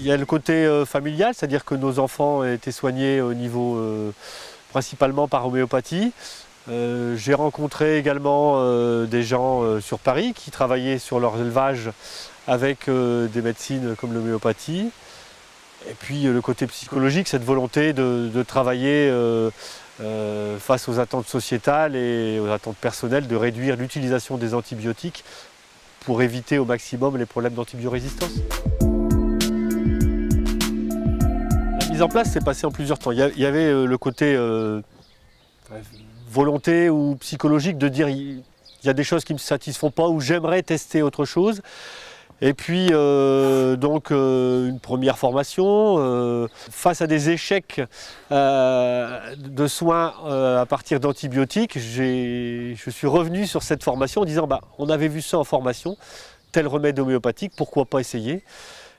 y a le côté familial, c'est-à-dire que nos enfants étaient soignés au niveau principalement par homéopathie. J'ai rencontré également des gens sur Paris qui travaillaient sur leur élevage avec des médecines comme l'homéopathie. Et puis le côté psychologique, cette volonté de travailler face aux attentes sociétales et aux attentes personnelles, de réduire l'utilisation des antibiotiques pour éviter au maximum les problèmes d'antibiorésistance. La mise en place s'est passée en plusieurs temps. Il y avait le côté volonté ou psychologique de dire il y a des choses qui ne me satisfont pas ou j'aimerais tester autre chose. Et puis une première formation face à des échecs de soins à partir d'antibiotiques. Je suis revenu sur cette formation en disant on avait vu ça en formation, tel remède homéopathique, pourquoi pas essayer.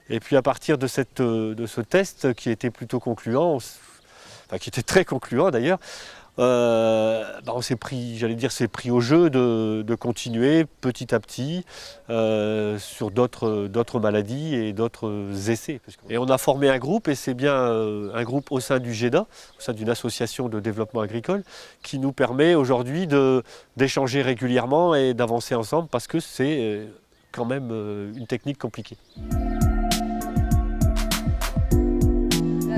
Et puis à partir de ce test qui était plutôt concluant, qui était très concluant d'ailleurs, on s'est pris, c'est pris au jeu de continuer petit à petit sur d'autres maladies et d'autres essais. Et on a formé un groupe, et c'est bien un groupe au sein du GEDA, au sein d'une association de développement agricole, qui nous permet aujourd'hui d'échanger régulièrement et d'avancer ensemble parce que c'est quand même une technique compliquée.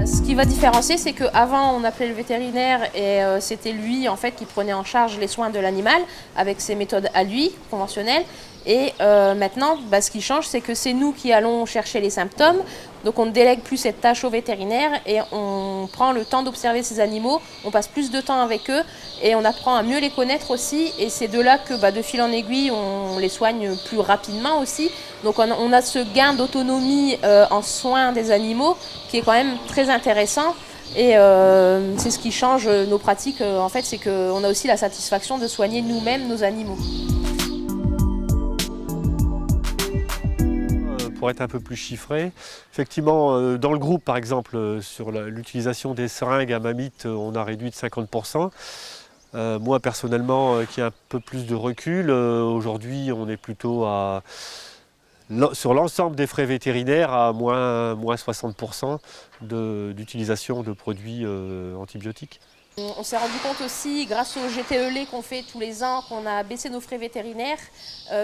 Ce qui va différencier, c'est qu'avant on appelait le vétérinaire et c'était lui en fait qui prenait en charge les soins de l'animal avec ses méthodes à lui, conventionnelles. Et maintenant, ce qui change, c'est que c'est nous qui allons chercher les symptômes. Donc on ne délègue plus cette tâche au vétérinaire et on prend le temps d'observer ces animaux, on passe plus de temps avec eux et on apprend à mieux les connaître aussi. Et c'est de là que de fil en aiguille, on les soigne plus rapidement aussi. Donc on a ce gain d'autonomie en soins des animaux qui est quand même très intéressant. Et c'est ce qui change nos pratiques, en fait, c'est qu'on a aussi la satisfaction de soigner nous-mêmes nos animaux. Pour être un peu plus chiffré, effectivement, dans le groupe, par exemple, sur l'utilisation des seringues à mammites, on a réduit de 50%. Moi, personnellement, qui ai un peu plus de recul, aujourd'hui, on est plutôt sur l'ensemble des frais vétérinaires à moins 60% d'utilisation de produits antibiotiques. On s'est rendu compte aussi, grâce au GTE qu'on fait tous les ans, qu'on a baissé nos frais vétérinaires,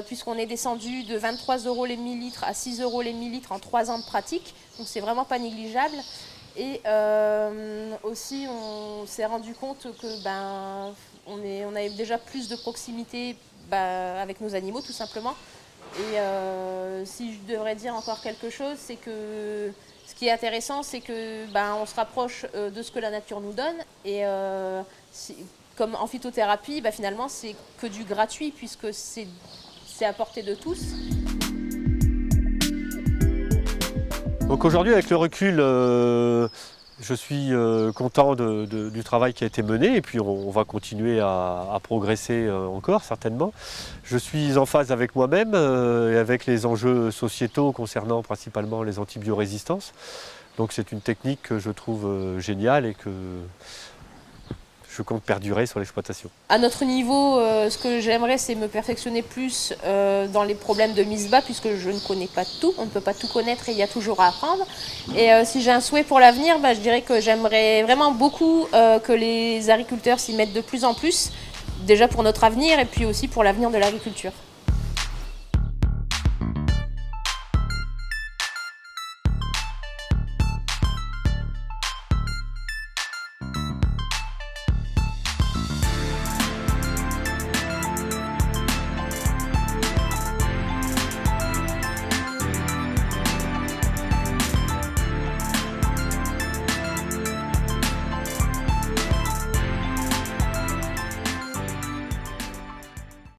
puisqu'on est descendu de 23 € les millilitres à 6 € les millilitres en 3 ans de pratique. Donc c'est vraiment pas négligeable. Et aussi, on s'est rendu compte que on avait déjà plus de proximité avec nos animaux, tout simplement. Et si je devrais dire encore quelque chose, c'est que ce qui est intéressant, c'est que on se rapproche de ce que la nature nous donne. Et comme en phytothérapie, finalement, c'est que du gratuit puisque c'est à portée de tous. Donc aujourd'hui, avec le recul, je suis content du travail qui a été mené et puis on va continuer à progresser encore certainement. Je suis en phase avec moi-même et avec les enjeux sociétaux concernant principalement les antibiorésistances. Donc c'est une technique que je trouve géniale et que je compte perdurer sur l'exploitation. À notre niveau, ce que j'aimerais, c'est me perfectionner plus dans les problèmes de mise bas, puisque je ne connais pas tout, on ne peut pas tout connaître et il y a toujours à apprendre. Et si j'ai un souhait pour l'avenir, je dirais que j'aimerais vraiment beaucoup que les agriculteurs s'y mettent de plus en plus, déjà pour notre avenir et puis aussi pour l'avenir de l'agriculture.